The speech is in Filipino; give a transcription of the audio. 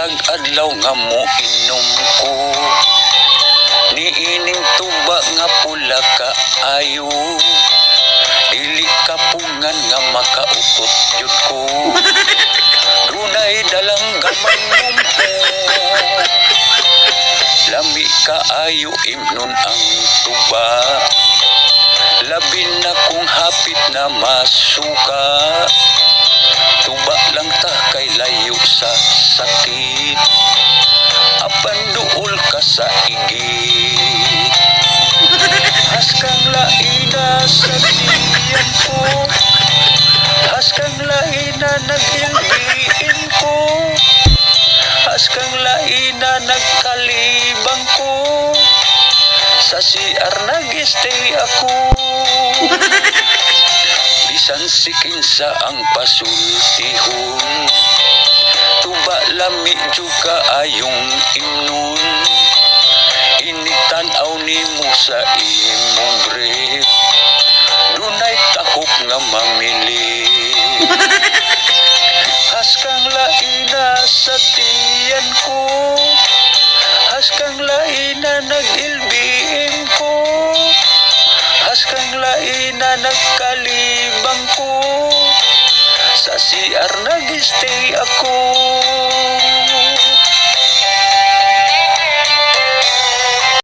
tag-adlaw nga mo inom ko. Niining tuba nga pula ka ayo. Dili kapungan nga makautot yun ko. Dunay dalang gamay mo. Lami ka ayo imnon ang tuba. Labin na kung hapit na masuka. Tuba lang ta kay layo sa sakit. Apan duol ka sa igit. Haskang laina sa diyan ko. Haskang laina nagilbiin ko. Haskang laina nagkalibang ko. Sa CR nag-stay ako. Bisan sikin sa ang pasultihon. Tuba lami juga ayong imnon. Initanaw ni mo sa imong brief. Dunay tahok nga mamili. Haskang laina sa tiyan ko. Haskang laina nag